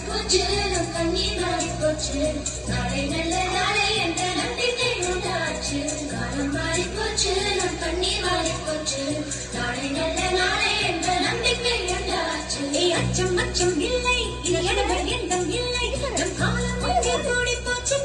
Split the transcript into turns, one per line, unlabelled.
போச்சு நம் கண்ணீர் மாறி போச்சு நாளை நல்ல நாளை என்ற நம்பிக்கை உண்டாச்சு காலம் மாறி போச்சு நம் கண்ணீர் மாறி போச்சு நாளை நல்ல நாளை என்ற நம்பிக்கை உண்டாச்சு அச்சம் அச்சம் இல்லை இது எனது எண்ணம் இல்லை நம் காலம் கூடி போச்சு